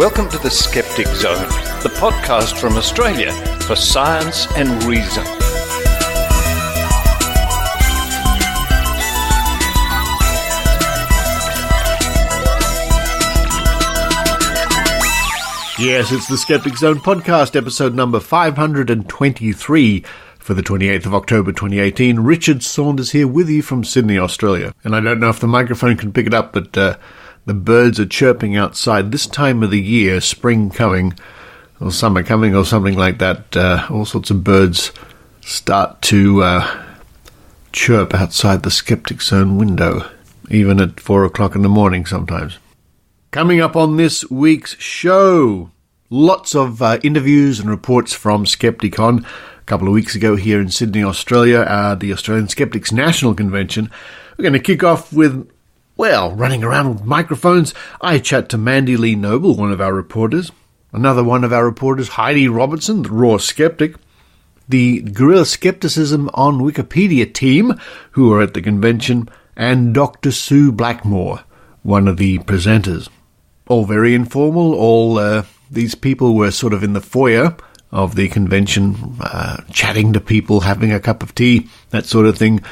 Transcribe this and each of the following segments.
Welcome to the Skeptic Zone, the podcast from Australia for science and reason. Yes, it's the Skeptic Zone podcast, episode number 523 for the 28th of October 2018. Richard Saunders here with you from Sydney, Australia. And I don't know if the microphone can pick it up, but the birds are chirping outside. This time of the year, spring coming, or summer coming, or something like that, all sorts of birds start to chirp outside the Skeptic Zone window, even at 4 o'clock in the morning sometimes. Coming up on this week's show, lots of interviews and reports from Skepticon. A couple of weeks ago here in Sydney, Australia, the Australian Skeptics National Convention. We're going to kick off with, well, running around with microphones. I chat to Mandy-Lee Noble, one of our reporters. Another one of our reporters, Heidi Robertson, the raw skeptic. The Guerrilla Skepticism on Wikipedia team, who are at the convention. And Dr. Sue Blackmore, one of the presenters. All very informal. All these people were sort of in the foyer of the convention, chatting to people, having a cup of tea, that sort of thing,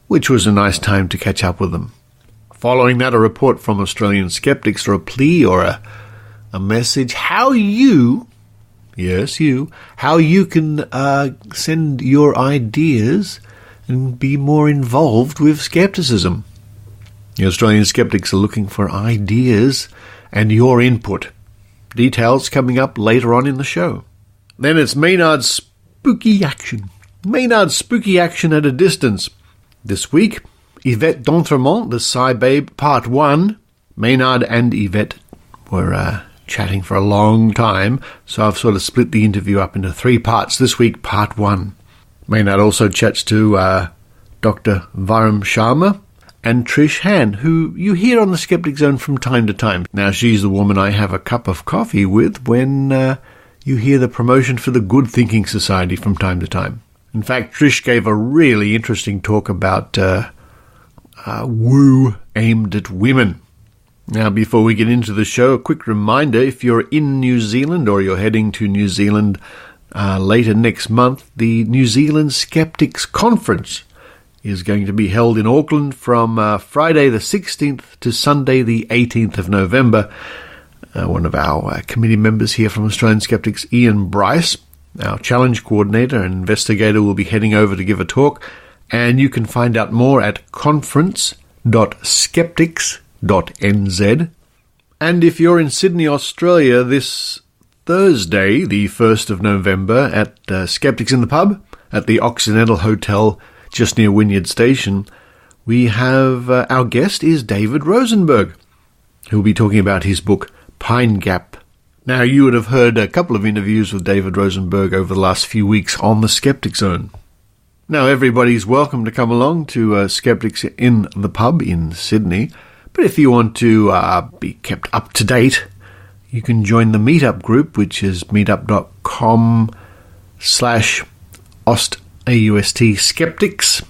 which was a nice time to catch up with them. Following that, a report from Australian Skeptics, or a plea or a message, how you can send your ideas and be more involved with skepticism. The Australian Skeptics are looking for ideas and your input. Details coming up later on in the show. Then it's Maynard's spooky action. Maynard's spooky action at a distance. This week, Yvette d'Entremont, the SciBabe, Part 1. Maynard and Yvette were chatting for a long time, so I've sort of split the interview up into 3 parts. This week, Part 1. Maynard also chats to Dr. Vyom Sharma and Trish, Hann, who you hear on the Skeptic Zone from time to time. Now, she's the woman I have a cup of coffee with when you hear the promotion for the Good Thinking Society from time to time. In fact, Trish gave a really interesting talk about woo aimed at women. Now, before we get into the show, a quick reminder, if you're in New Zealand or you're heading to New Zealand later next month, the New Zealand Skeptics Conference is going to be held in Auckland from Friday the 16th to Sunday the 18th of November. One of our committee members here from Australian Skeptics, Ian Bryce, our challenge coordinator and investigator, will be heading over to give a talk. And you can find out more at conference.skeptics.nz. And if you're in Sydney, Australia, this Thursday, the 1st of November, at Skeptics in the Pub, at the Occidental Hotel, just near Wynyard Station, we have our guest is David Rosenberg, who will be talking about his book, Pine Gap. Now, you would have heard a couple of interviews with David Rosenberg over the last few weeks on the Skeptic Zone. Now, everybody's welcome to come along to Skeptics in the Pub in Sydney, but if you want to be kept up to date, you can join the meetup group, which is meetup.com/Aust Skeptics.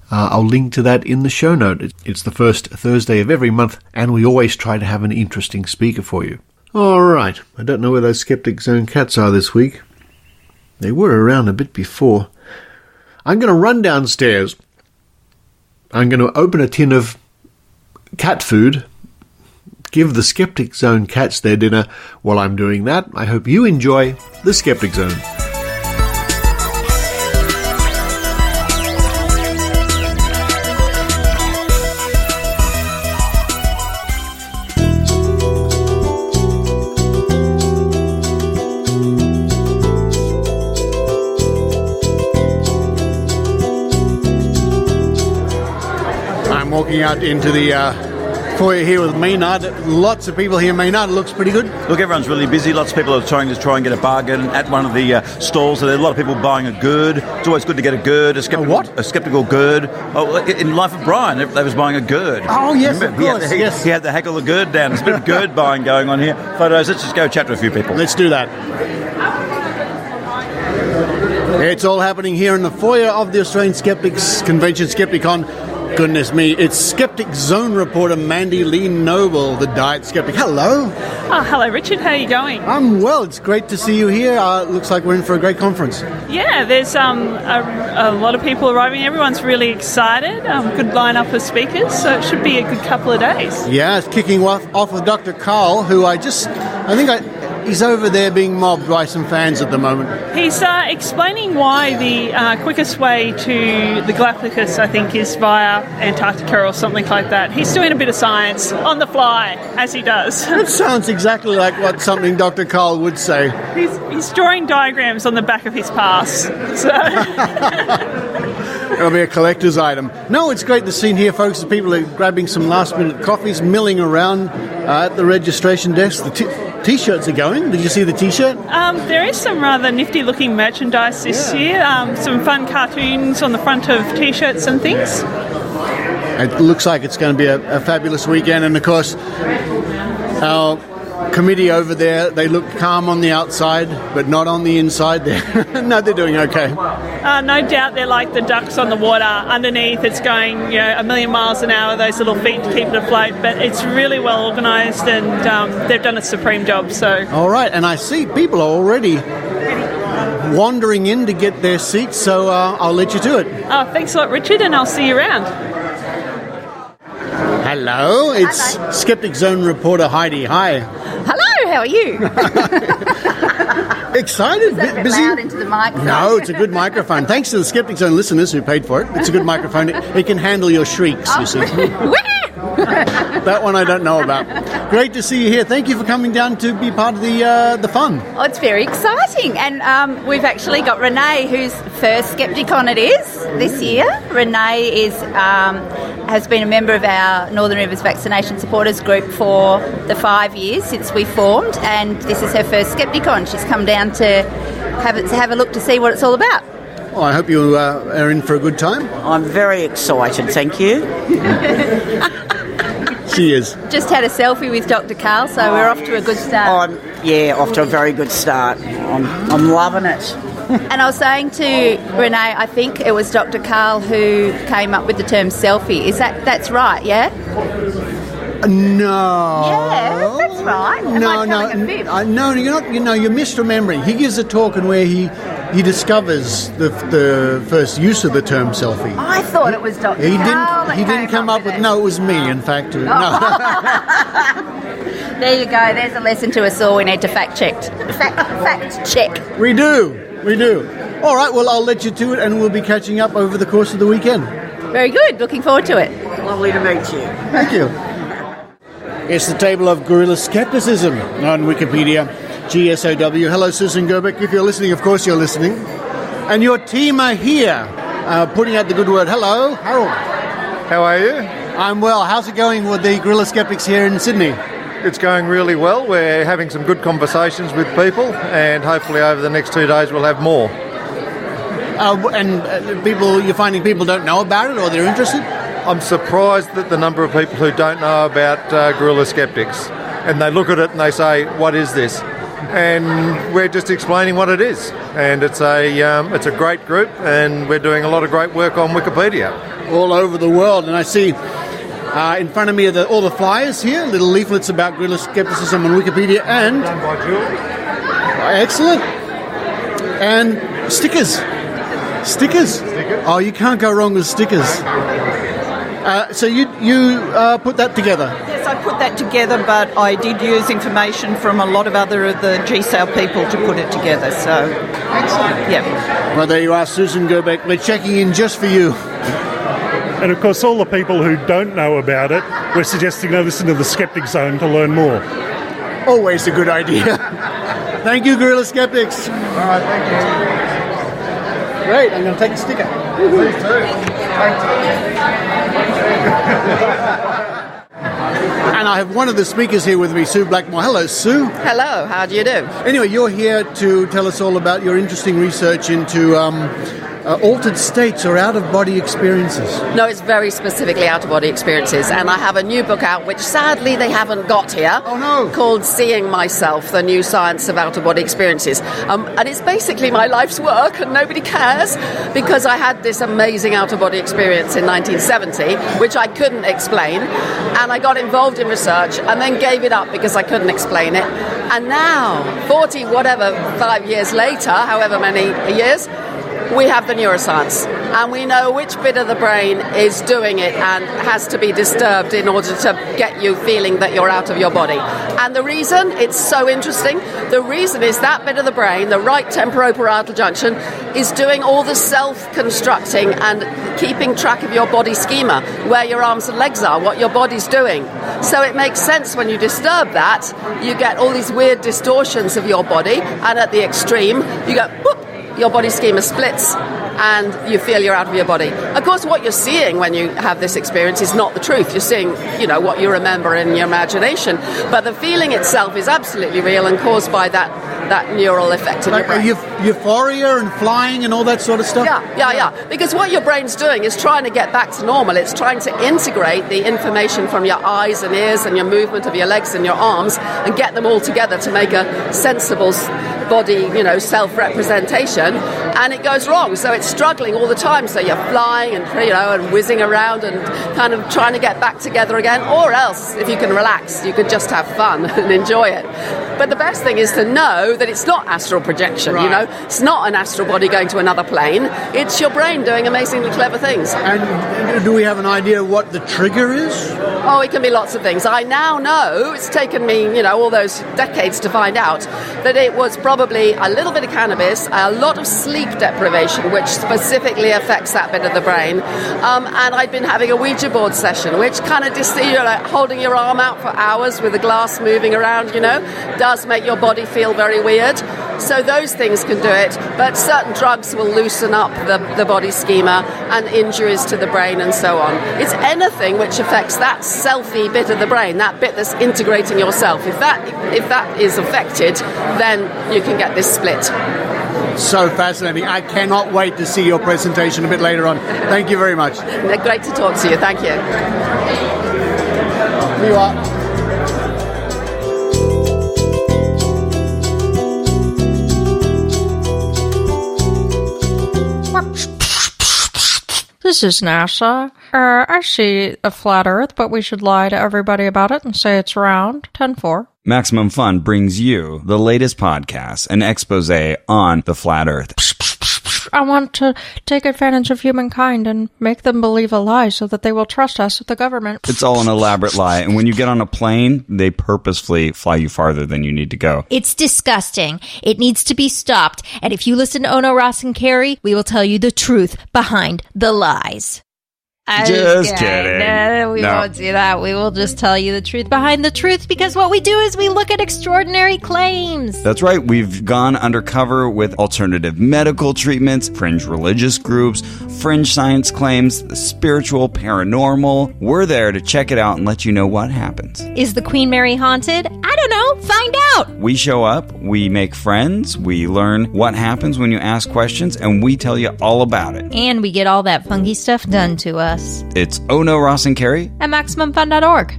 I'll link to that in the show note. It's the first Thursday of every month, and we always try to have an interesting speaker for you. All right, I don't know where those Skeptic Zone cats are this week. They were around a bit before. I'm going to run downstairs. I'm going to open a tin of cat food, give the Skeptic Zone cats their dinner. While I'm doing that, I hope you enjoy the Skeptic Zone. Walking out into the foyer here with Maynard. Lots of people here. Maynard, it looks pretty good. Look, everyone's really busy. Lots of people are trying and get a bargain at one of the stalls. So there are a lot of people buying a gourd. It's always good to get a gourd. A skeptical gourd. Oh, in Life of Brian, they was buying a gourd. Oh, yes, remember? Of course. He had the heck of the gourd down. There's a bit of gourd buying going on here. Photos. Let's just go chat to a few people. Let's do that. It's all happening here in the foyer of the Australian Skeptics Convention, Skepticon. Goodness me, it's Skeptic Zone reporter Mandy-Lee Noble, the Diet Skeptic. Hello. Oh, hello, Richard. How are you going? I'm well. It's great to see you here. Looks like we're in for a great conference. Yeah, there's a lot of people arriving. Everyone's really excited. Good lineup of speakers, so it should be a good couple of days. Yeah, it's kicking off with Dr. Carl, who he's over there being mobbed by some fans at the moment. He's explaining why the quickest way to the Galapagos, I think, is via Antarctica or something like that. He's doing a bit of science on the fly, as he does. That sounds exactly like what something Dr. Carl would say. He's drawing diagrams on the back of his pass. So. It'll be a collector's item. No, it's great to see here, folks. People are grabbing some last-minute coffees, milling around at the registration desk. The T-shirts are going. Did you see the T-shirt? There is some rather nifty-looking merchandise this year. Some fun cartoons on the front of T-shirts and things. It looks like it's going to be a fabulous weekend. And, of course, our committee over there, they look calm on the outside, but not on the inside. No, they're doing okay. No doubt they're like the ducks on the water. Underneath, it's going, a million miles an hour, those little feet to keep it afloat. But it's really well organised, and they've done a supreme job. So. All right, and I see people are already wandering in to get their seats, so I'll let you do it. Oh, thanks a lot, Richard, and I'll see you around. Hello, it's Hello. Skeptic Zone reporter Heidi. Hi. Hello, how are you? Excited? Is that a bit busy? loud into the microphone? No, it's a good microphone. Thanks to the Skeptic Zone listeners who paid for it. It's a good microphone. It can handle your shrieks, you see. That one I don't know about. Great to see you here. Thank you for coming down to be part of the fun. Oh, it's very exciting. And we've actually got Renee, whose first Skepticon it is this year. Renee has been a member of our Northern Rivers Vaccination Supporters Group for the 5 years since we formed, and this is her first Skepticon. She's come down to have a look to see what it's all about. Well, I hope you are in for a good time. I'm very excited, thank you. She is. Just had a selfie with Dr. Carl, so we're off to a good start. Off to a very good start. I'm loving it. And I was saying to Renee, I think it was Dr. Carl who came up with the term selfie. That's right, yeah? No. Yeah, that's right. Am I telling a fib? No, you're not. You're misremembering. He gives a talk and where he discovers the first use of the term selfie. I thought it was Dr. Carl. He didn't come up with. No, it was me. In fact, no. There you go. There's a lesson to us all. We need to fact check. We do. All right. Well, I'll let you do it, and we'll be catching up over the course of the weekend. Very good. Looking forward to it. Lovely to meet you. Thank you. It's the table of guerrilla skepticism on Wikipedia. GSoW. Hello, Susan Gerbeck. If you're listening, of course you're listening. And your team are here, putting out the good word. Hello, Harold. How are you? I'm well. How's it going with the guerrilla skeptics here in Sydney? It's going really well. We're having some good conversations with people, and hopefully over the next 2 days we'll have more. You're finding people don't know about it, or they're interested? I'm surprised at the number of people who don't know about guerrilla skeptics, and they look at it and they say, "What is this?" And we're just explaining what it is. And it's a great group, and we're doing a lot of great work on Wikipedia all over the world. And I see in front of me are all the flyers here, little leaflets about guerrilla skepticism on Wikipedia, and done by Julie. Excellent. And stickers. Oh, you can't go wrong with stickers. So you put that together? Yes, I put that together, but I did use information from a lot of other of the GSoW people to put it together. So, excellent. Yeah. Well, there you are, Susan Gerbeck. We're checking in just for you. And of course, all the people who don't know about it, we're suggesting they listen to the Skeptic Zone to learn more. Always a good idea. Thank you, Guerrilla Skeptics. All right, thank you. Great, I'm going to take a sticker. Please do. And I have one of the speakers here with me, Sue Blackmore. Hello, Sue. Hello, how do you do? Anyway, you're here to tell us all about your interesting research into altered states or out-of-body experiences? No, it's very specifically out-of-body experiences. And I have a new book out, which sadly they haven't got here, called Seeing Myself, The New Science of Out-of-Body Experiences. And it's basically my life's work, and nobody cares, because I had this amazing out-of-body experience in 1970, which I couldn't explain. And I got involved in research and then gave it up because I couldn't explain it. And now, 5 years later, however many years, we have the neuroscience, and we know which bit of the brain is doing it and has to be disturbed in order to get you feeling that you're out of your body. And the reason, it's so interesting, the reason is that bit of the brain, the right temporoparietal junction, is doing all the self-constructing and keeping track of your body schema, where your arms and legs are, what your body's doing. So it makes sense when you disturb that, you get all these weird distortions of your body, and at the extreme, you go, whoop, your body schema splits and you feel you're out of your body. Of course, what you're seeing when you have this experience is not the truth. You're seeing, what you remember in your imagination. But the feeling itself is absolutely real and caused by that neural effect in your brain. Euphoria and flying and all that sort of stuff? Yeah. Because what your brain's doing is trying to get back to normal. It's trying to integrate the information from your eyes and ears and your movement of your legs and your arms and get them all together to make a sensible body, self-representation, and it goes wrong. So it's struggling all the time. So you're flying and, and whizzing around and kind of trying to get back together again. Or else, if you can relax, you could just have fun and enjoy it. But the best thing is to know that it's not astral projection, It's not an astral body going to another plane. It's your brain doing amazingly clever things. And do we have an idea what the trigger is? Oh, it can be lots of things. I now know, it's taken me, all those decades to find out, that it was probably a little bit of cannabis, a lot of sleep deprivation, which specifically affects that bit of the brain. And I'd been having a Ouija board session, which kind of holding your arm out for hours with the glass moving around, does make your body feel very weird. So those things can do it, but certain drugs will loosen up the body schema and injuries to the brain and so on. It's anything which affects that selfie bit of the brain, that bit that's integrating yourself. If that is affected, then you can get this split. So fascinating. I cannot wait to see your presentation a bit later on. Thank you very much. Great to talk to you. Thank you. Here you are. This is NASA. I see a flat Earth, but we should lie to everybody about it and say it's round. 10-4. Maximum Fun brings you the latest podcast, an expose on the flat Earth. I want to take advantage of humankind and make them believe a lie so that they will trust us with the government. It's all an elaborate lie, and when you get on a plane, they purposefully fly you farther than you need to go. It's disgusting. It needs to be stopped. And if you listen to Ono, Ross, and Carrie, we will tell you the truth behind the lies. Just kidding. No, we won't do that. We will just tell you the truth behind the truth, because what we do is we look at extraordinary claims. That's right. We've gone undercover with alternative medical treatments, fringe religious groups, fringe science claims, spiritual, paranormal. We're there to check it out and let you know what happens. Is the Queen Mary haunted? I don't know. Find out. We show up, we make friends, we learn what happens when you ask questions, and we tell you all about it. And we get all that funky stuff done to us. It's Ono, Ross, and Carrie at MaximumFun.org.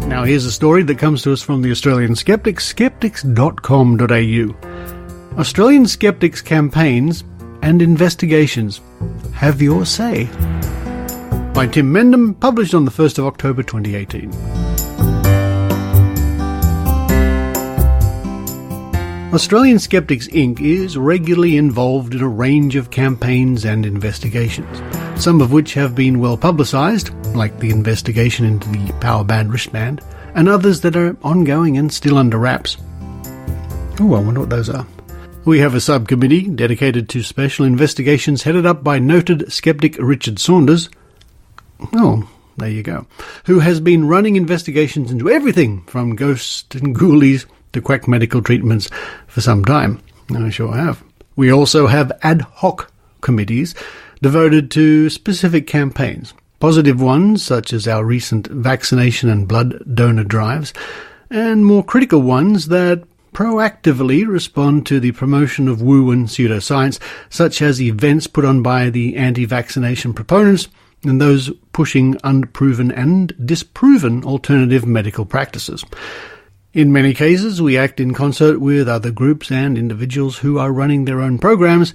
Now here's a story that comes to us from the Australian Skeptics, skeptics.com.au. Australian Skeptics campaigns and investigations. Have your say. By Tim Mendham, published on the 1st of October 2018. Australian Skeptics Inc. is regularly involved in a range of campaigns and investigations, some of which have been well publicised, like the investigation into the power band wristband, and others that are ongoing and still under wraps. Oh, I wonder what those are. We have a subcommittee dedicated to special investigations headed up by noted skeptic Richard Saunders. Oh, there you go. Who has been running investigations into everything from ghosts and ghoulies to quack medical treatments for some time. I sure have. We also have ad hoc committees devoted to specific campaigns. Positive ones, such as our recent vaccination and blood donor drives, and more critical ones that proactively respond to the promotion of woo and pseudoscience, such as events put on by the anti-vaccination proponents and those pushing unproven and disproven alternative medical practices. In many cases, we act in concert with other groups and individuals who are running their own programs,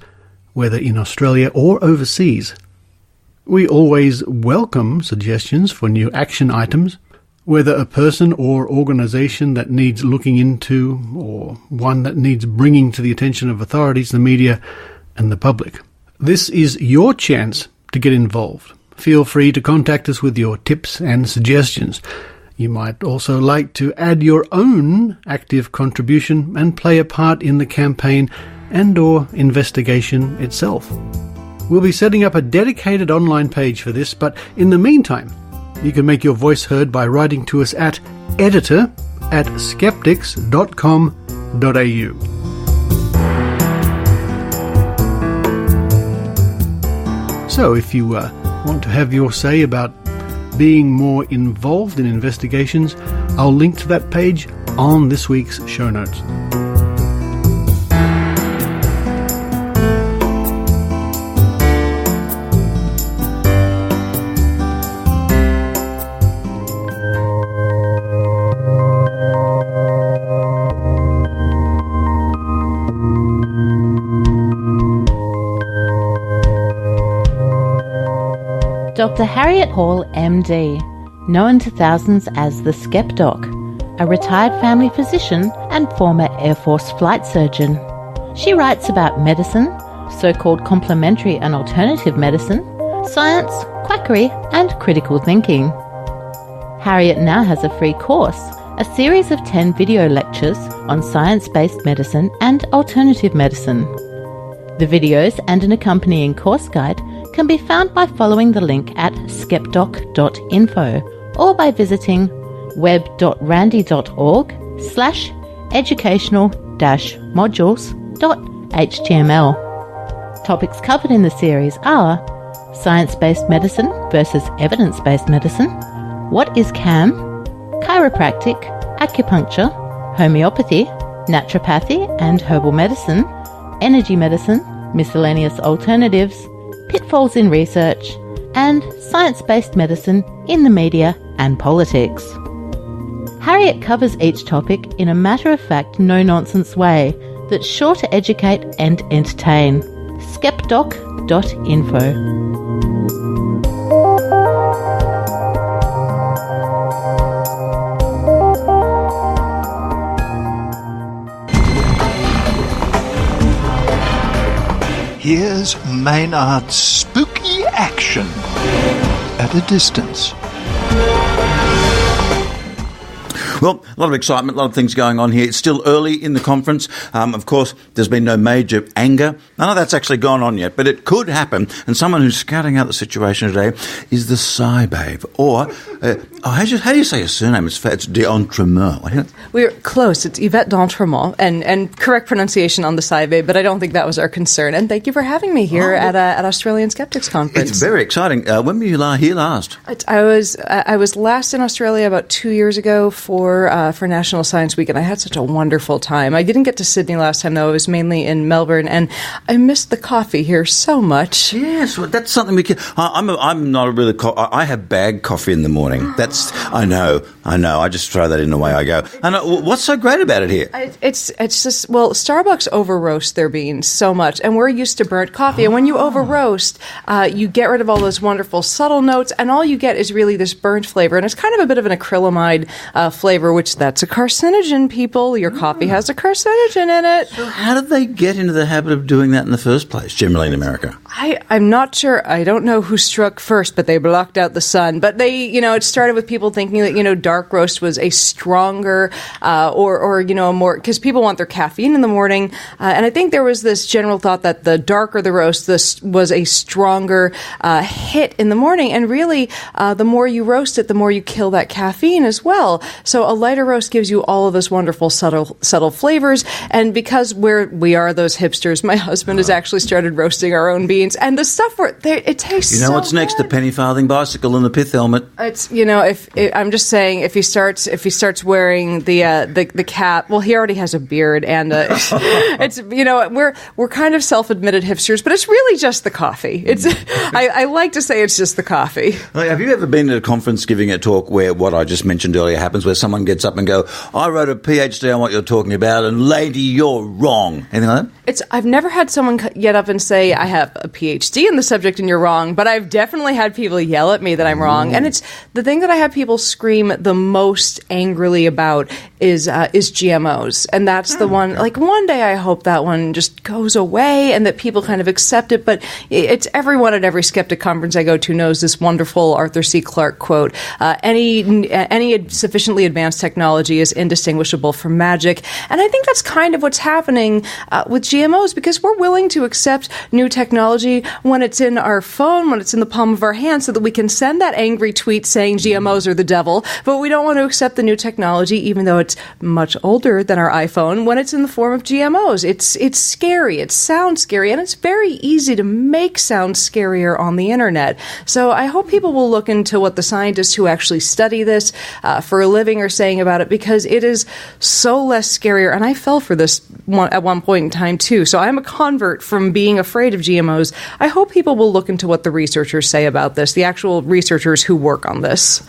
whether in Australia or overseas. We always welcome suggestions for new action items, whether a person or organisation that needs looking into or one that needs bringing to the attention of authorities, the media and the public. This is your chance to get involved. Feel free to contact us with your tips and suggestions. You might also like to add your own active contribution and play a part in the campaign and/or investigation itself. We'll be setting up a dedicated online page for this, but in the meantime, you can make your voice heard by writing to us at editor@skeptics.com.au. So if you want to have your say about being more involved in investigations, I'll link to that page on this week's show notes. Dr. Harriet Hall, MD, known to thousands as the Skepdoc, a retired family physician and former Air Force flight surgeon. She writes about medicine, so-called complementary and alternative medicine, science, quackery, and critical thinking. Harriet now has a free course, a series of 10 video lectures on science-based medicine and alternative medicine. The videos and an accompanying course guide can be found by following the link at skepdoc.info or by visiting web.randy.org/educational-modules.html. Topics covered in the series are science-based medicine versus evidence-based medicine, what is CAM, chiropractic, acupuncture, homeopathy, naturopathy and herbal medicine, energy medicine, miscellaneous alternatives, pitfalls in research, and science-based medicine in the media and politics. Harriet covers each topic in a matter-of-fact, no-nonsense way that's sure to educate and entertain. Skepdoc.info. Here's Maynard's spooky action at a distance. Well, a lot of excitement, a lot of things going on here. It's still early in the conference. Of course, there's been no major anger. None of that's actually gone on yet, but it could happen. And someone who's scouting out the situation today is the SciBabe. Or, how do you say his surname? It's D'Entremont. We're close. It's Yvette D'Entremont, and correct pronunciation on the SciBabe, but I don't think that was our concern. And thank you for having me here at Australian Skeptics Conference. It's very exciting. When were you here last? I was last in Australia about 2 years ago for National Science Week, and I had such a wonderful time. I didn't get to Sydney last time, though. I was mainly in Melbourne, and I missed the coffee here so much. Yes, well, that's something we can. I'm not a really. I have bag coffee in the morning. I know. I just throw that in the way I go. And what's so great about it here? It's just, Starbucks over roast their beans so much, and we're used to burnt coffee. And when you over roast, you get rid of all those wonderful subtle notes, and all you get is really this burnt flavor, and it's kind of a bit of an acrylamide flavor, which that's a carcinogen, people. Your coffee has a carcinogen in it. So how did they get into the habit of doing that in the first place, generally in America? I'm not sure. I don't know who struck first, but they blocked out the sun. But it started with people thinking that, dark roast was a stronger or a more, because people want their caffeine in the morning. And I think there was this general thought that the darker the roast, this was a stronger hit in the morning. And really, the more you roast it, the more you kill that caffeine as well. So a lighter roast gives you all of those wonderful subtle flavors. And because we are those hipsters, my husband has actually started roasting our own beans, and the stuff it tastes. What's next? The penny farthing bicycle and the pith helmet. It's I'm just saying, if he starts wearing the cap, well, he already has a beard, and it's we're kind of self-admitted hipsters, but it's really just the coffee. It's I like to say it's just the coffee. Have you ever been at a conference giving a talk where what I just mentioned earlier happens, where someone gets up and go, "I wrote a PhD on what you're talking about, and lady, you're wrong"? Anything like that? I've never had someone get up and say, "I have a PhD in the subject and you're wrong," but I've definitely had people yell at me that I'm wrong. And it's the thing that I have people scream the most angrily about is GMOs. And that's the one, like, one day I hope that one just goes away and that people kind of accept it. But it's everyone at every skeptic conference I go to knows this wonderful Arthur C. Clarke quote, any sufficiently advanced technology is indistinguishable from magic. And I think that's kind of what's happening with GMOs, because we're willing to accept new technology when it's in our phone, when it's in the palm of our hand, so that we can send that angry tweet saying GMOs are the devil. But we don't want to accept the new technology, even though it's much older than our iPhone, when it's in the form of GMOs. It's scary. It sounds scary, and it's very easy to make sound scarier on the internet. So I hope people will look into what the scientists who actually study this for a living are saying about it, because it is so less scarier. And I fell for this at one point in time too. So I'm a convert from being afraid of GMOs. I hope people will look into what the researchers say about this, the actual researchers who work on this.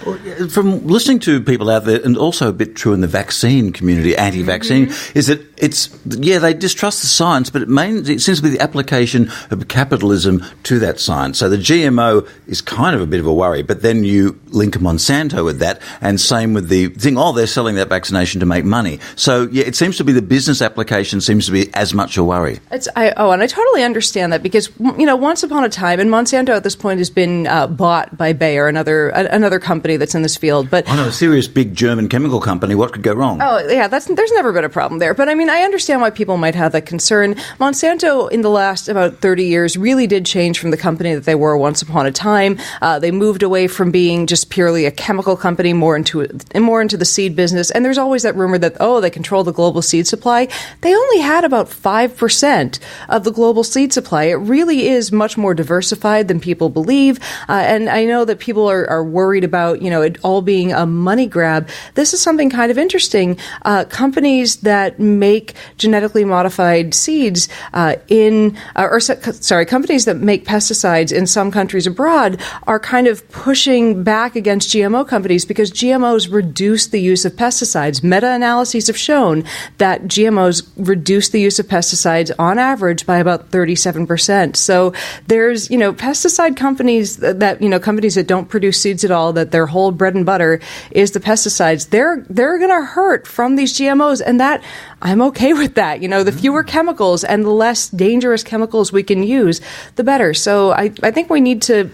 From listening to people out there, and also a bit true in the vaccine community, anti-vaccine, is that they distrust the science, but it seems to be the application of capitalism to that science. So the GMO is kind of a bit of a worry, but then you link Monsanto with that, and same with the thing, they're selling that vaccination to make money. So, it seems to be the business application seems to be as much a worry. And I totally understand that, because, once upon a time, and Monsanto at this point has been bought by Bayer, another company that's in this field. But a serious big German chemical company. What could go wrong? Oh, yeah, there's never been a problem there. But, I understand why people might have that concern. Monsanto, in the last about 30 years, really did change from the company that they were once upon a time. They moved away from being just purely a chemical company, more into the seed business. And there's always that rumor that, they control the global seed supply. They only had about 5% of the global seed supply. It really is much more diversified than people believe. And I know that people are worried about, it all being a money grab. This is something kind of interesting. Companies that make genetically modified seeds companies that make pesticides in some countries abroad are kind of pushing back against GMO companies, because GMOs reduce the use of pesticides. Meta-analyses have shown that GMOs reduce the use of pesticides on average by about 37%. So there's, pesticide companies companies that don't produce seeds at all, that their whole bread and butter is the pesticides. They're going to hurt from these GMOs, and that I'm okay with that. The fewer chemicals and the less dangerous chemicals we can use, the better. So I think we need to,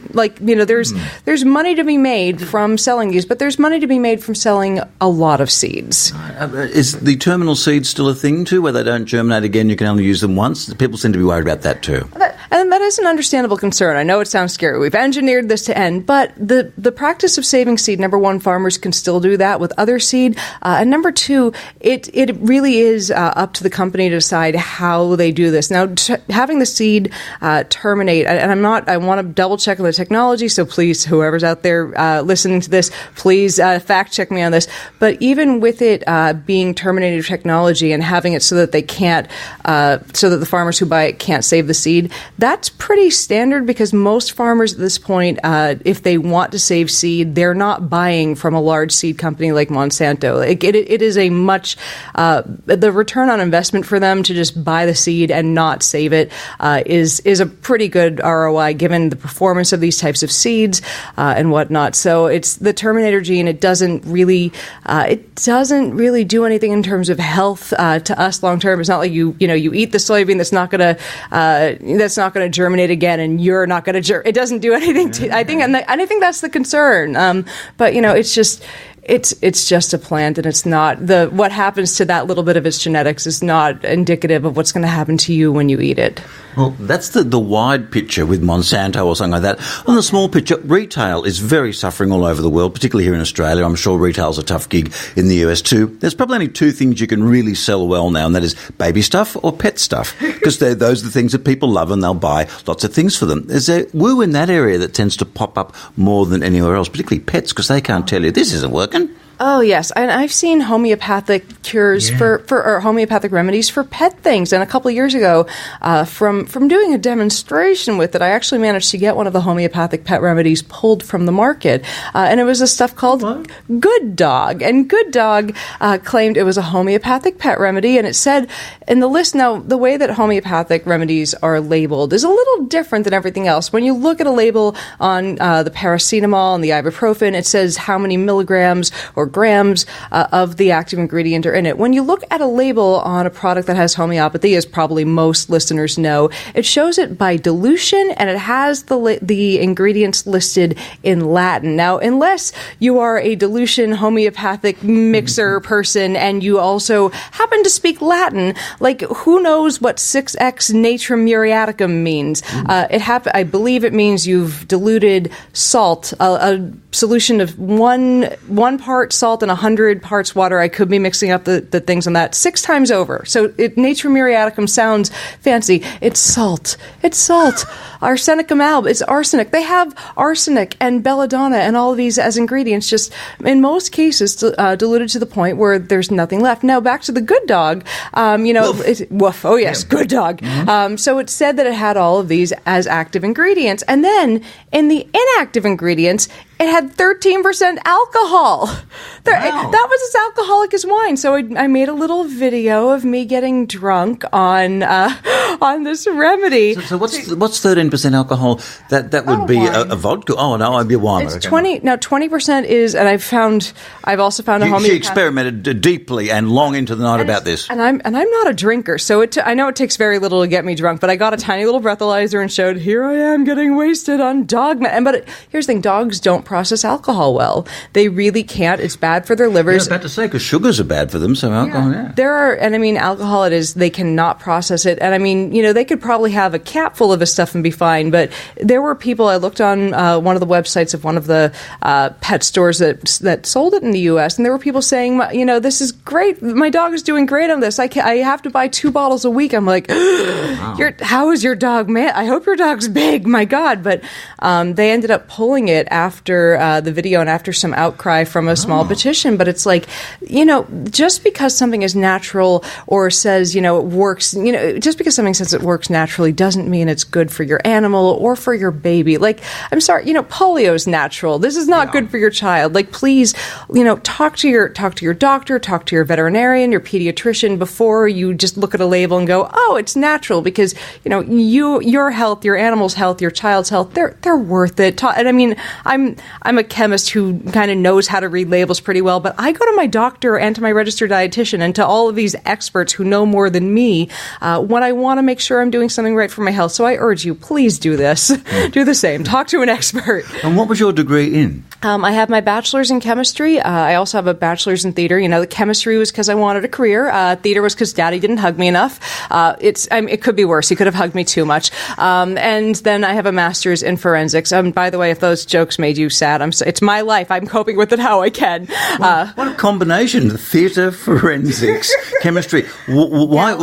there's money to be made from selling these, but there's money to be made from selling a lot of seeds. Is the terminal seed still a thing too, where they don't germinate again, you can only use them once? People seem to be worried about that too. And that is an understandable concern. I know it sounds scary. We've engineered this to end, but the practice of saving seed, number one, farmers can still do that with other seed. And number two, it really is up to the company to decide how they do this. Now, having the seed terminate, and I want to double check on the technology, so please, whoever's out there listening to this, please fact check me on this. But even with it being terminated technology and having it so that they can't, so that the farmers who buy it can't save the seed, that's pretty standard, because most farmers at this point, if they want to save seed, they're not buying from a large seed company like Monsanto. It is a much, the return on investment for them to just buy the seed and not save it is a pretty good ROI given the performance of these types of seeds and whatnot. So it's the terminator gene. It doesn't really do anything in terms of health to us long term. It's not like you eat the soybean that's not going to germinate again, and you're not going to. It doesn't do anything. I think that's the concern. But it's just. It's just a plant, and it's not what happens to that little bit of its genetics is not indicative of what's going to happen to you when you eat it. Well, that's the wide picture with Monsanto or something like that. On the small picture, retail is very suffering all over the world, particularly here in Australia. I'm sure retail's a tough gig in the US too. There's probably only two things you can really sell well now, and that is baby stuff or pet stuff, because those are the things that people love and they'll buy lots of things for them. There's a woo in that area that tends to pop up more than anywhere else, particularly pets, because they can't tell you this isn't working. Oh, yes. And I've seen homeopathic cures or homeopathic remedies for pet things. And a couple of years ago, from doing a demonstration with it, I actually managed to get one of the homeopathic pet remedies pulled from the market. And it was a stuff called Good Dog. And Good Dog claimed it was a homeopathic pet remedy. And it said in the list, now, the way that homeopathic remedies are labeled is a little different than everything else. When you look at a label on the paracetamol and the ibuprofen, it says how many milligrams or grams of the active ingredient are in it. When you look at a label on a product that has homeopathy, as probably most listeners know, it shows it by dilution and it has the ingredients listed in Latin. Now, unless you are a dilution homeopathic mixer person and you also happen to speak Latin, like who knows what 6x natrum muriaticum means? I believe it means you've diluted salt, a solution of one part salt and 100 parts water. I could be mixing up the things on that 6 times over. So natrum muriaticum sounds fancy. It's salt. It's salt. Arsenicum alb. It's arsenic. They have arsenic and belladonna and all of these as ingredients, just in most cases diluted to the point where there's nothing left. Now back to the Good Dog. Woof. Oh yes, Good Dog. Mm-hmm. So it said that it had all of these as active ingredients, and then in the inactive ingredients, it had 13% alcohol. That was as alcoholic as wine. So I made a little video of me getting drunk on this remedy. So what's 13% alcohol? That would be a vodka. Oh no, I'd be a wine. It's 20. Now 20% is, and I've also found a homeopathic. She experimented deeply and long into the night about this. And I'm not a drinker, so I know it takes very little to get me drunk. But I got a tiny little breathalyzer and showed, here I am getting wasted on dog. But here's the thing: dogs don't process alcohol well. They really can't. It's bad for their livers. I was about to say, because sugars are bad for them, so alcohol, alcohol, it is, they cannot process it. And they could probably have a cap full of this stuff and be fine, but there were people, I looked on one of the websites of one of the pet stores that sold it in the U.S., and there were people saying, this is great. My dog is doing great on this. I have to buy 2 bottles a week. I'm like, wow. How is your dog, man? I hope your dog's big. My God. But they ended up pulling it after the video and after some outcry from a small petition. But it's like, just because something is natural or says, it works, just because something says it works naturally doesn't mean it's good for your animal or for your baby. Like, I'm sorry, polio's natural. This is not good for your child. Like, please, talk to your doctor, talk to your veterinarian, your pediatrician before you just look at a label and go, oh, it's natural, because, your health, your animal's health, your child's health, they're worth it. And I'm a chemist who kind of knows how to read labels pretty well, but I go to my doctor and to my registered dietitian and to all of these experts who know more than me when I want to make sure I'm doing something right for my health. So I urge you, please do this. Do the same. Talk to an expert. And what was your degree in? I have my bachelor's in chemistry. I also have a bachelor's in theater. The chemistry was because I wanted a career. Theater was because Daddy didn't hug me enough. It could be worse. He could have hugged me too much. And then I have a master's in forensics. By the way, if those jokes made you sad, it's my life. I'm coping with it how I can. What a combination. Theater, forensics, chemistry. Why?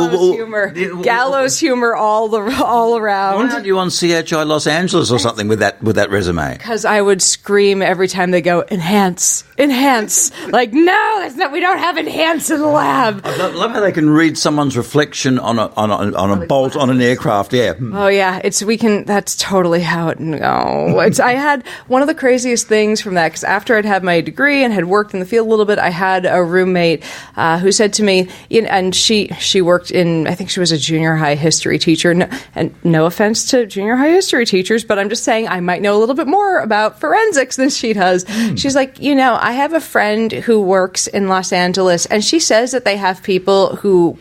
Gallows humor all around. Why aren't you on CHI Los Angeles or something with that resume? Because I would scream every time they go, enhance. Like, no, that's not. We don't have enhance in the lab. I love how they can read someone's reflection on a bolt on an aircraft. Yeah. Oh yeah, that's totally how it. No, I had one of the craziest things from that, because after I'd had my degree and had worked in the field a little bit, I had a roommate who said to me, and she worked in, I think she was a junior high history teacher, and no offense to junior high history teachers, but I'm just saying I might know a little bit more about forensics than she does. She's like, I have a friend who works in Los Angeles, and she says that they have people who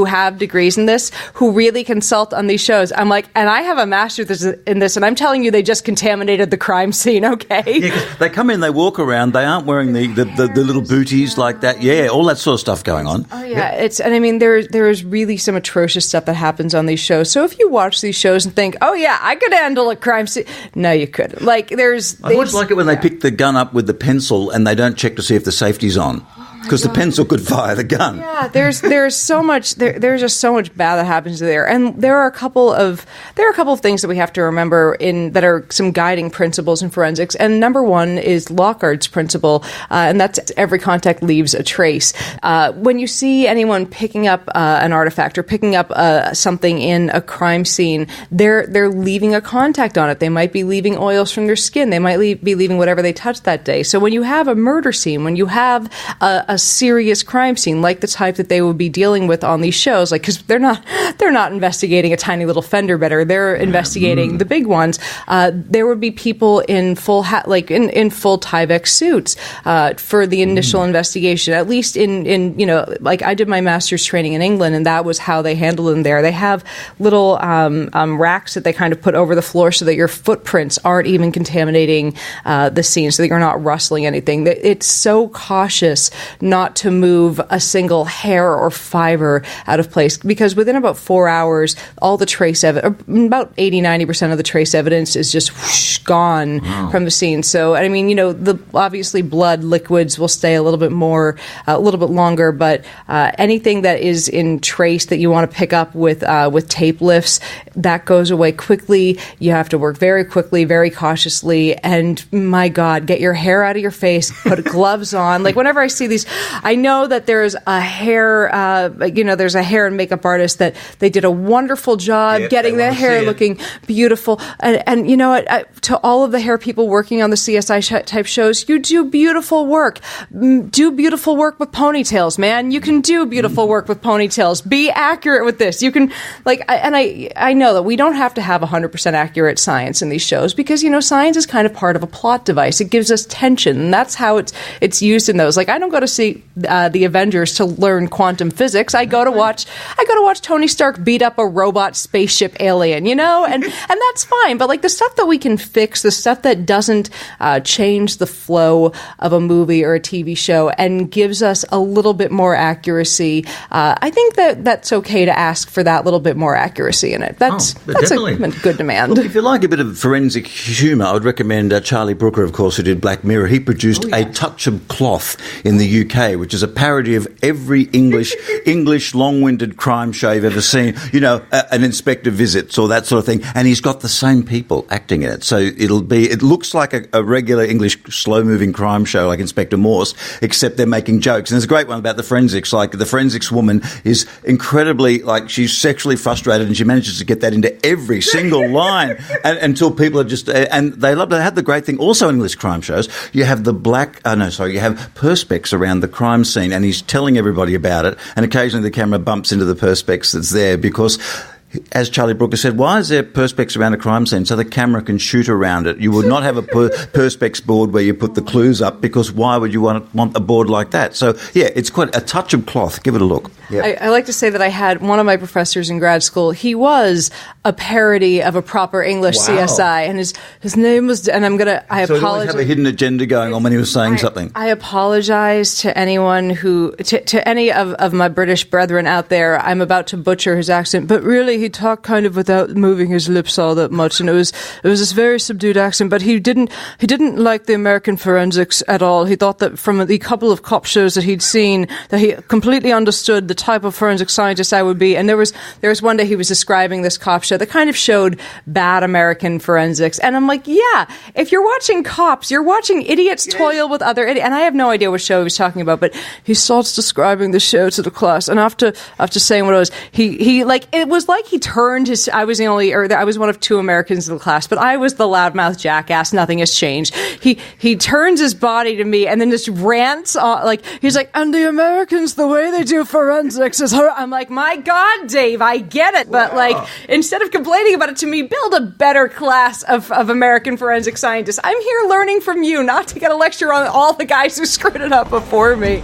have degrees in this who really consult on these shows. I'm like, and I have a master's in this, and I'm telling you, they just contaminated the crime scene. Okay, Yeah, 'cause they come in, they walk around, they aren't wearing the little booties like that. Yeah, all that sort of stuff going on. Oh yeah, and I mean there is really some atrocious stuff that happens on these shows. So if you watch these shows and think, oh yeah, I could handle a crime scene, no, you couldn't. Like I always like it when they pick the gun up with the pencil and they don't check to see if the safety's on. Because the pencil could fire the gun. Yeah, there's so much there's just so much bad that happens there, and there are a couple of things that we have to remember that are some guiding principles in forensics. And number one is Lockhardt's principle, and that's every contact leaves a trace. When you see anyone picking up an artifact or picking up something in a crime scene, they're leaving a contact on it. They might be leaving oils from their skin. They might be leaving whatever they touched that day. So when you have a murder scene, when you have a serious crime scene like the type that they would be dealing with on these shows, like, because they're not investigating a tiny little fender bender, they're investigating the big ones. There would be people in full in full Tyvek suits for the initial investigation. At least in like I did my master's training in England, and that was how they handle them there. They have little racks that they kind of put over the floor so that your footprints aren't even contaminating the scene, so that you're not rustling anything. It's so cautious not to move a single hair or fiber out of place, because within about 4 hours, all the trace evidence, about 80-90% of the trace evidence is just whoosh, gone from the scene. So, I mean, obviously blood liquids will stay a little bit longer, but anything that is in trace that you want to pick up with tape lifts, that goes away quickly. You have to work very quickly, very cautiously, and my God, get your hair out of your face, put gloves on. Like whenever I see these, I know that there's a hair, there's a hair and makeup artist that they did a wonderful job getting their hair looking beautiful. And you know what? To all of the hair people working on the CSI type shows, you do beautiful work. Do beautiful work with ponytails, man. You can do beautiful work with ponytails. Be accurate with this. You can, I know that we don't have to have 100% accurate science in these shows, because, science is kind of part of a plot device. It gives us tension, and that's how it's used in those. Like, I don't go to see the Avengers to learn quantum physics. I go to watch Tony Stark beat up a robot spaceship alien, and that's fine. But like the stuff that we can fix, the stuff that doesn't change the flow of a movie or a TV show and gives us a little bit more accuracy, I think that's okay to ask for that little bit more accuracy in it. That's a good demand. Look, if you like a bit of forensic humour, I would recommend Charlie Brooker, of course, who did Black Mirror. He produced A Touch of Cloth in the UK, which is a parody of every English long-winded crime show you've ever seen. An Inspector Visits or that sort of thing, and he's got the same people acting in it. So it looks like a regular English slow-moving crime show like Inspector Morse, except they're making jokes. And there's a great one about the forensics. Like, the forensics woman is incredibly, she's sexually frustrated, and she manages to get that into every single line until people are just, and they love to have the great thing. Also in English crime shows, you have you have perspex around the crime scene, and he's telling everybody about it, and occasionally the camera bumps into the perspex that's there, because, as Charlie Brooker said, why is there perspex around a crime scene? So the camera can shoot around it. You would not have a perspex board where you put the clues up, because why would you want a board like that? So, yeah, it's quite A Touch of Cloth. Give it a look. Yep. I like to say that I had one of my professors in grad school. He was a parody of a proper English CSI, and his name was, and I so apologize. So he always have a hidden agenda going on when he was saying something. I apologize to anyone to any of my British brethren out there. I'm about to butcher his accent, but really, he talked kind of without moving his lips all that much, and it was this very subdued accent. But he didn't like the American forensics at all. He thought that from the couple of cop shows that he'd seen, that he completely understood the type of forensic scientist I would be. And there was one day he was describing this cop show that kind of showed bad American forensics, and I'm like, yeah, if you're watching cops, you're watching idiots toil with other idiots. And I have no idea what show he was talking about, but he starts describing the show to the class, and after saying what it was, it was like he turned his, I was one of two Americans in the class, but I was the loudmouth jackass. Nothing has changed. He turns his body to me and then just rants on, he's like, and the Americans, the way they do forensics is her. I'm like, my God, Dave, I get it. But instead of complaining about it to me, build a better class of American forensic scientists. I'm here learning from you, not to get a lecture on all the guys who screwed it up before me.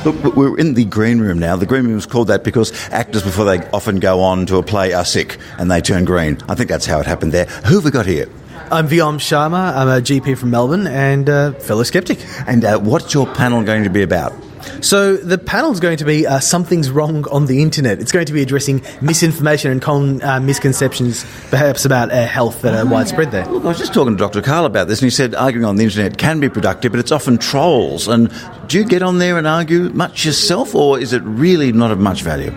Look, we're in the green room now. The green room is called that because actors, before they often go on to a play, are sick and they turn green. I think that's how it happened there. Who have we got here? I'm Vyom Sharma. I'm a GP from Melbourne and a fellow skeptic. And what's your panel going to be about? So the panel is going to be Something's Wrong on the Internet. It's going to be addressing misinformation and common misconceptions, perhaps about health that are widespread there. Look, I was just talking to Dr. Carl about this, and he said arguing on the Internet can be productive, but it's often trolls. And do you get on there and argue much yourself, or is it really not of much value?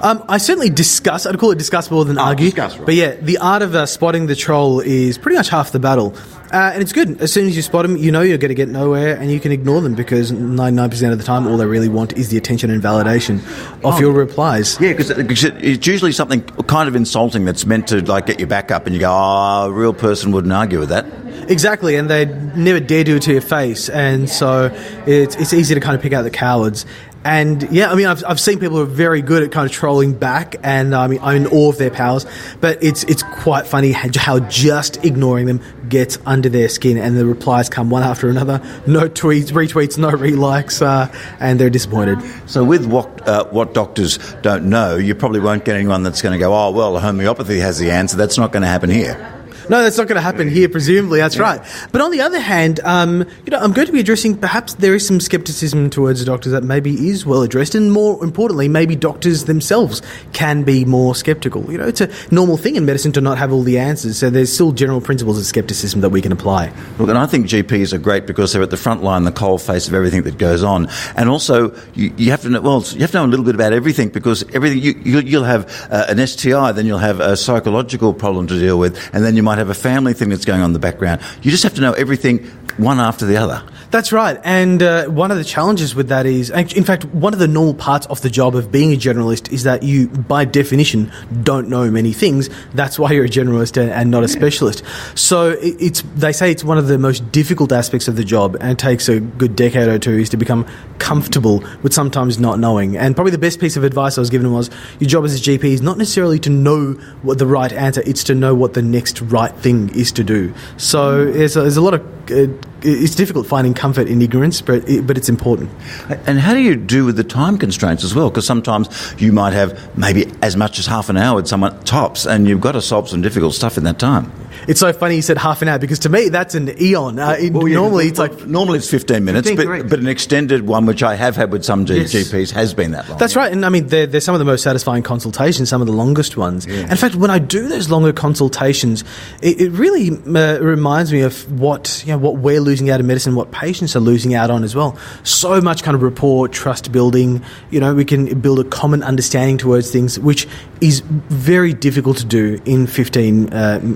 I certainly discuss. I'd call it discuss more than argue. Discuss, right. But yeah, the art of spotting the troll is pretty much half the battle. And it's good. As soon as you spot them, you know you're going to get nowhere, and you can ignore them because 99% of the time all they really want is the attention and validation of your replies. Yeah, because it's usually something kind of insulting that's meant to get your back up, and you go, a real person wouldn't argue with that. Exactly, and they never dare do it to your face, and so it's easy to kind of pick out the cowards. And yeah, I mean, I've seen people who are very good at kind of trolling back, and I mean, I'm in awe of their powers. But it's quite funny how just ignoring them gets under their skin, and the replies come one after another. No tweets, retweets, no relikes, and they're disappointed. So with what doctors don't know, you probably won't get anyone that's going to go, oh well, homeopathy has the answer. That's not going to happen here. No, that's not going to happen here, presumably. That's right. But on the other hand, I'm going to be addressing perhaps there is some scepticism towards doctors that maybe is well addressed, and more importantly, maybe doctors themselves can be more sceptical. It's a normal thing in medicine to not have all the answers, so there's still general principles of scepticism that we can apply. Look, and I think GPs are great because they're at the front line, the cold face of everything that goes on, and also you have to know. Well, you have to know a little bit about everything, because everything you'll have an STI, then you'll have a psychological problem to deal with, and then you might have a family thing that's going on in the background. You just have to know everything one after the other. That's right, and one of the challenges with that is, in fact, one of the normal parts of the job of being a generalist is that you, by definition, don't know many things. That's why you're a generalist and not a specialist. So they say it's one of the most difficult aspects of the job, and it takes a good decade or two is to become comfortable with sometimes not knowing. And probably the best piece of advice I was given was, your job as a GP is not necessarily to know what the right answer, it's to know what the next right thing is to do. So there's a lot of... it's difficult finding comfort in ignorance, but it's important. And how do you do with the time constraints as well? Because sometimes you might have maybe as much as half an hour with someone tops, and you've got to solve some difficult stuff in that time. It's so funny you said half an hour, because to me that's an eon. Normally it's 15 minutes, but an extended one, which I have had with some GPs, has been that long. That's right, and I mean they're some of the most satisfying consultations, some of the longest ones. Yeah. In fact, when I do those longer consultations, it really reminds me of what we're losing out in medicine, what patients are losing out on as well. So much kind of rapport, trust building. We can build a common understanding towards things, which is very difficult to do in 15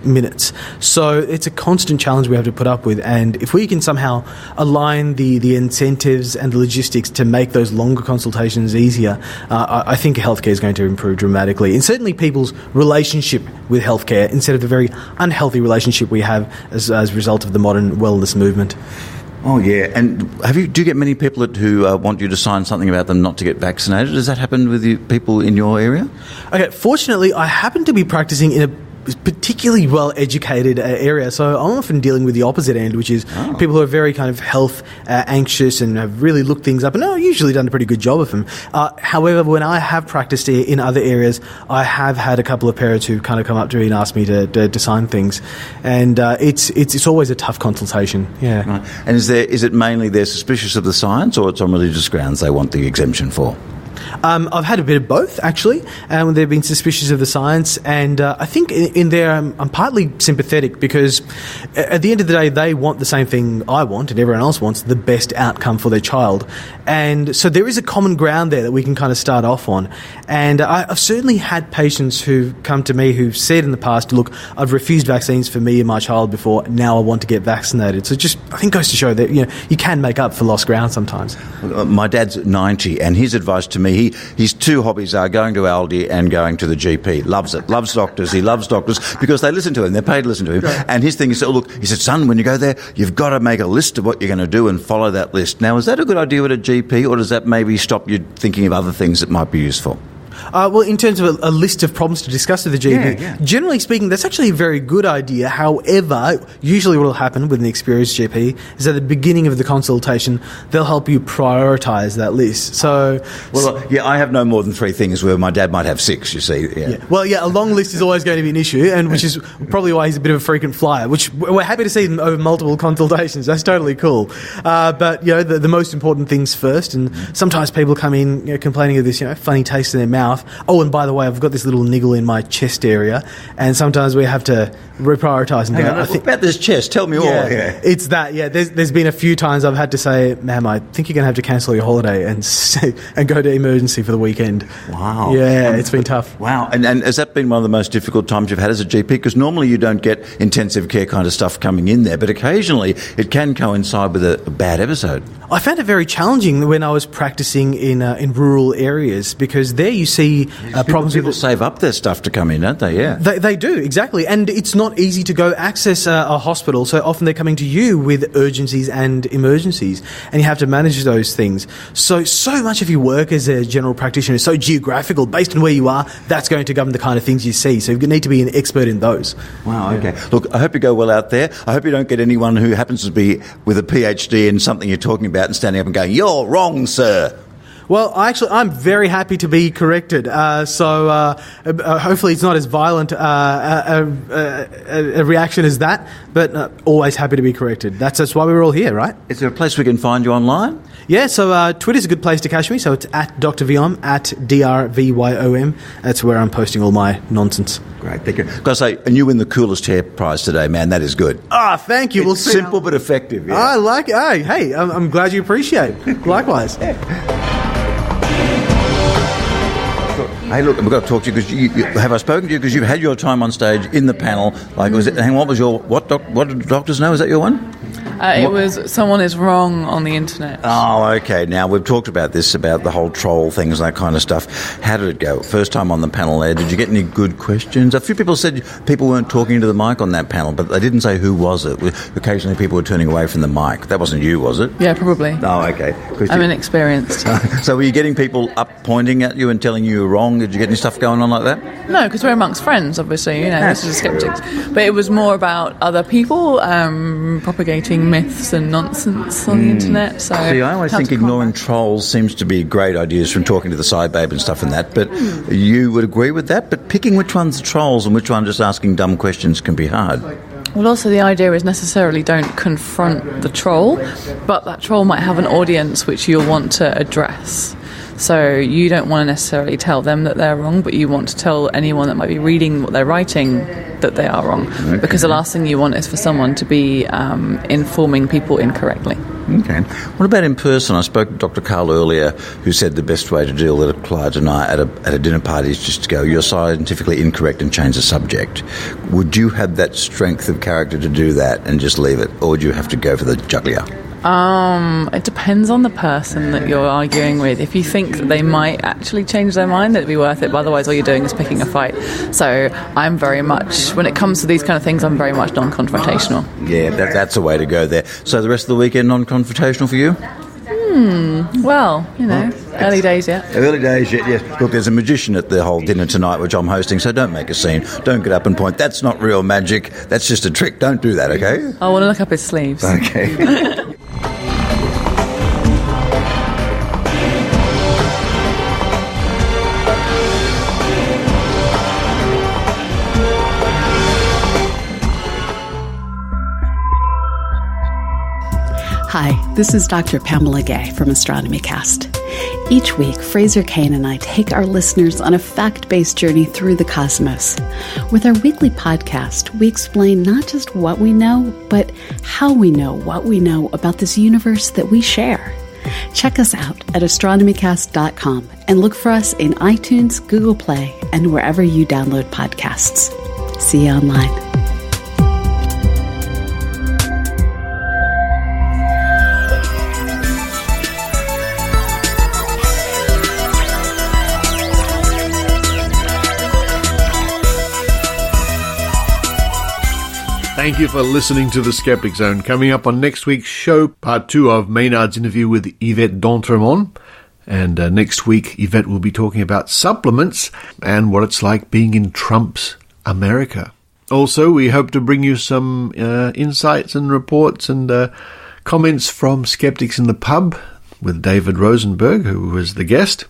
minutes. So it's a constant challenge we have to put up with, and if we can somehow align the incentives and the logistics to make those longer consultations easier, I think healthcare is going to improve dramatically, and certainly people's relationship with healthcare instead of the very unhealthy relationship we have as a result of the modern wellness movement. Oh yeah, and do you get many people who want you to sign something about them not to get vaccinated? Does that happen with people in your area? Okay, fortunately, I happen to be practicing in a particularly well-educated area, so I'm often dealing with the opposite end, which is people who are very kind of health anxious and have really looked things up, and I've usually done a pretty good job of them. However, when I have practiced in other areas, I have had a couple of parents who kind of come up to me and ask me to sign things, and it's always a tough consultation. Yeah. Right. And is it mainly they're suspicious of the science, or it's on religious grounds they want the exemption for? I've had a bit of both, actually. They've been suspicious of the science, and I think in there I'm partly sympathetic, because at the end of the day they want the same thing I want and everyone else wants, the best outcome for their child. And so there is a common ground there that we can kind of start off on. And I've certainly had patients who've come to me who've said in the past, look, I've refused vaccines for me and my child before, now I want to get vaccinated. So it just, I think, goes to show that you can make up for lost ground sometimes. My dad's 90, and his advice to me, his two hobbies are going to Aldi and going to the GP. Loves it. Loves doctors. He loves doctors because they listen to him. They're paid to listen to him. Right. And his thing is, he said, son, when you go there, you've got to make a list of what you're going to do and follow that list. Now, is that a good idea with a GP, or does that maybe stop you thinking of other things that might be useful? Well, in terms of a list of problems to discuss with the GP, generally speaking, that's actually a very good idea. However, usually what will happen with an experienced GP is at the beginning of the consultation, they'll help you prioritise that list. So, I have no more than 3 things where my dad might have 6, you see. Well, a long list is always going to be an issue, and which is probably why he's a bit of a frequent flyer, which we're happy to see over multiple consultations. That's totally cool. But, the most important things first, and sometimes people come in complaining of this, funny taste in their mouth. Oh, and by the way, I've got this little niggle in my chest area, and sometimes we have to reprioritise and I think about this chest. Tell me all. It's that. There's been a few times I've had to say, ma'am, I think you're going to have to cancel your holiday and go to emergency for the weekend. Wow. Yeah, it's been tough. Wow. And has that been one of the most difficult times you've had as a GP? Because normally you don't get intensive care kind of stuff coming in there, but occasionally it can coincide with a bad episode. I found it very challenging when I was practicing in rural areas, because there you see problems. People save up their stuff to come in, don't they? Yeah. They do, exactly. And it's not easy to go access a hospital, so often they're coming to you with urgencies and emergencies, and you have to manage those things. So much of your work as a general practitioner is so geographical. Based on where you are, that's going to govern the kind of things you see. So you need to be an expert in those. Wow, okay. Look, I hope you go well out there. I hope you don't get anyone who happens to be with a PhD in something you're talking about and standing up and going, "You're wrong, sir." Well, I'm very happy to be corrected. So hopefully it's not as violent a reaction as that, but always happy to be corrected. That's why we're all here, right? Is there a place we can find you online? Yeah, so Twitter's a good place to catch me. So it's at Dr. Vyom, at DRVYOM. That's where I'm posting all my nonsense. Great, thank you. Got to say, and you win the coolest hair prize today, man. That is good. Thank you. It's simple but effective. Yeah. I like it. Hey, I'm glad you appreciate it. Likewise. Hey, look, we've got to talk to you because have I spoken to you because you've had your time on stage in the panel? Like, was it? What was your what did the doctors know? Is that your one? It was someone is wrong on the internet. Oh, okay. Now, we've talked about this, about the whole troll things, that kind of stuff. How did it go? First time on the panel there, did you get any good questions? A few people said people weren't talking to the mic on that panel, but they didn't say who was it. Occasionally people were turning away from the mic. That wasn't you, was it? Yeah, probably. Oh, okay. I'm inexperienced. So were you getting people up pointing at you and telling you were wrong? Did you get any stuff going on like that? No, because we're amongst friends, obviously. This is skeptics. But it was more about other people propagating myths and nonsense on the internet. So see, I always think ignoring trolls seems to be great ideas from talking to the SciBabe and stuff and that, but you would agree with that? But picking which one's trolls and which one just asking dumb questions can be hard. Well, also the idea is necessarily don't confront the troll, but that troll might have an audience which you'll want to address. So you don't want to necessarily tell them that they're wrong, but you want to tell anyone that might be reading what they're writing that they are wrong. Okay. Because the last thing you want is for someone to be informing people incorrectly. Okay. What about in person? I spoke to Dr. Carl earlier, who said the best way to deal with a client tonight at a dinner party is just to go, you're scientifically incorrect, and change the subject. Would you have that strength of character to do that and just leave it? Or would you have to go for the juggler? It depends on the person that you're arguing with. If you think that they might actually change their mind, that'd be worth it. But otherwise, all you're doing is picking a fight. So I'm very much, when it comes to these kind of things, I'm very much non-confrontational. Yeah, that's the way to go there. So the rest of the weekend non-confrontational for you? Well, early days yet. Early days yet, yes. Look, there's a magician at the whole dinner tonight, which I'm hosting, so don't make a scene. Don't get up and point. That's not real magic. That's just a trick. Don't do that, okay? I want to look up his sleeves. Okay. Hi, this is Dr. Pamela Gay from Astronomy Cast. Each week, Fraser Kane and I take our listeners on a fact-based journey through the cosmos. With our weekly podcast, we explain not just what we know, but how we know what we know about this universe that we share. Check us out at astronomycast.com and look for us in iTunes, Google Play, and wherever you download podcasts. See you online. Thank you for listening to The Skeptic Zone. Coming up on next week's show, part 2 of Maynard's interview with Yvette d'Entremont. And next week, Yvette will be talking about supplements and what it's like being in Trump's America. Also, we hope to bring you some insights and reports and comments from Skeptics in the Pub with David Rosenberg, who was the guest,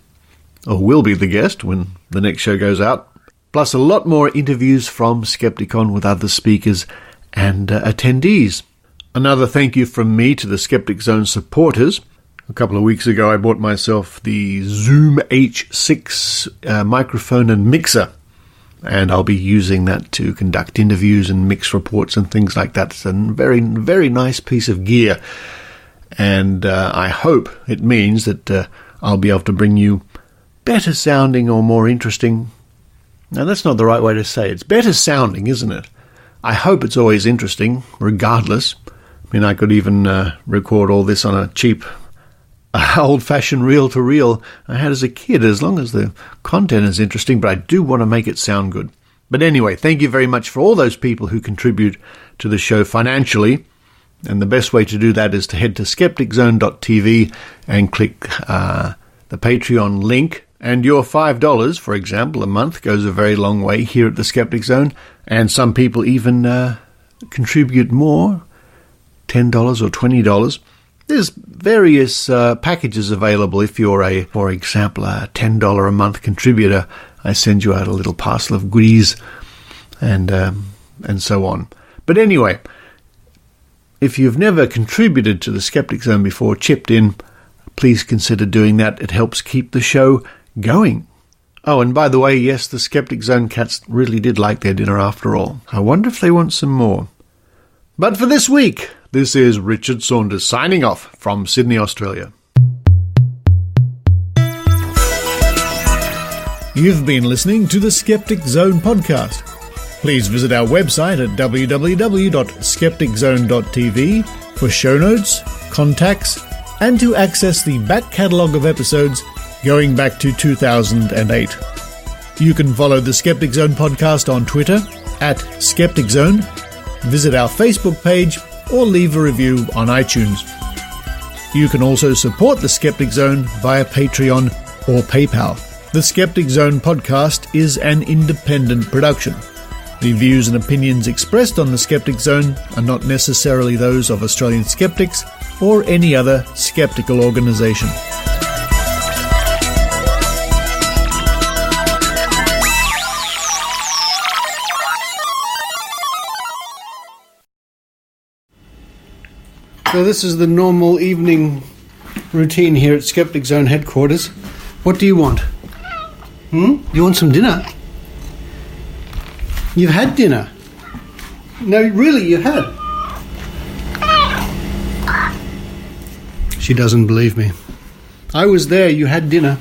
or will be the guest when the next show goes out. Plus a lot more interviews from Skepticon with other speakers and attendees. Another thank you from me to the Skeptic Zone supporters. A couple of weeks ago, I bought myself the Zoom H6 microphone and mixer, and I'll be using that to conduct interviews and mix reports and things like that. It's a very, very nice piece of gear, and I hope it means that I'll be able to bring you better sounding or more interesting. Now, that's not the right way to say it. It's better sounding, isn't it? I hope it's always interesting, regardless. I mean, I could even record all this on a cheap old-fashioned reel-to-reel I had as a kid, as long as the content is interesting, but I do want to make it sound good. But anyway, thank you very much for all those people who contribute to the show financially, and the best way to do that is to head to skepticzone.tv and click the Patreon link, and your $5, for example, a month goes a very long way here at the Skeptic Zone, and some people even contribute more, $10 or $20. There's various packages available. If you're for example, a $10 a month contributor, I send you out a little parcel of goodies and so on. But anyway, if you've never contributed to the Skeptic Zone before, chipped in, please consider doing that. It helps keep the show going. Oh, and by the way, yes, the Skeptic Zone cats really did like their dinner after all. I wonder if they want some more. But for this week, this is Richard Saunders signing off from Sydney, Australia. You've been listening to the Skeptic Zone podcast. Please visit our website at www.skepticzone.tv for show notes, contacts, and to access the back catalogue of episodes going back to 2008. You can follow the Skeptic Zone podcast on Twitter at Skeptic Zone, visit our Facebook page, or leave a review on iTunes. You can also support the Skeptic Zone via Patreon or PayPal. The Skeptic Zone podcast is an independent production. The views and opinions expressed on the Skeptic Zone are not necessarily those of Australian skeptics or any other skeptical organisation. So this is the normal evening routine here at Skeptic Zone headquarters. What do you want? You want some dinner? You've had dinner. No, really, you had. She doesn't believe me. I was there, you had dinner.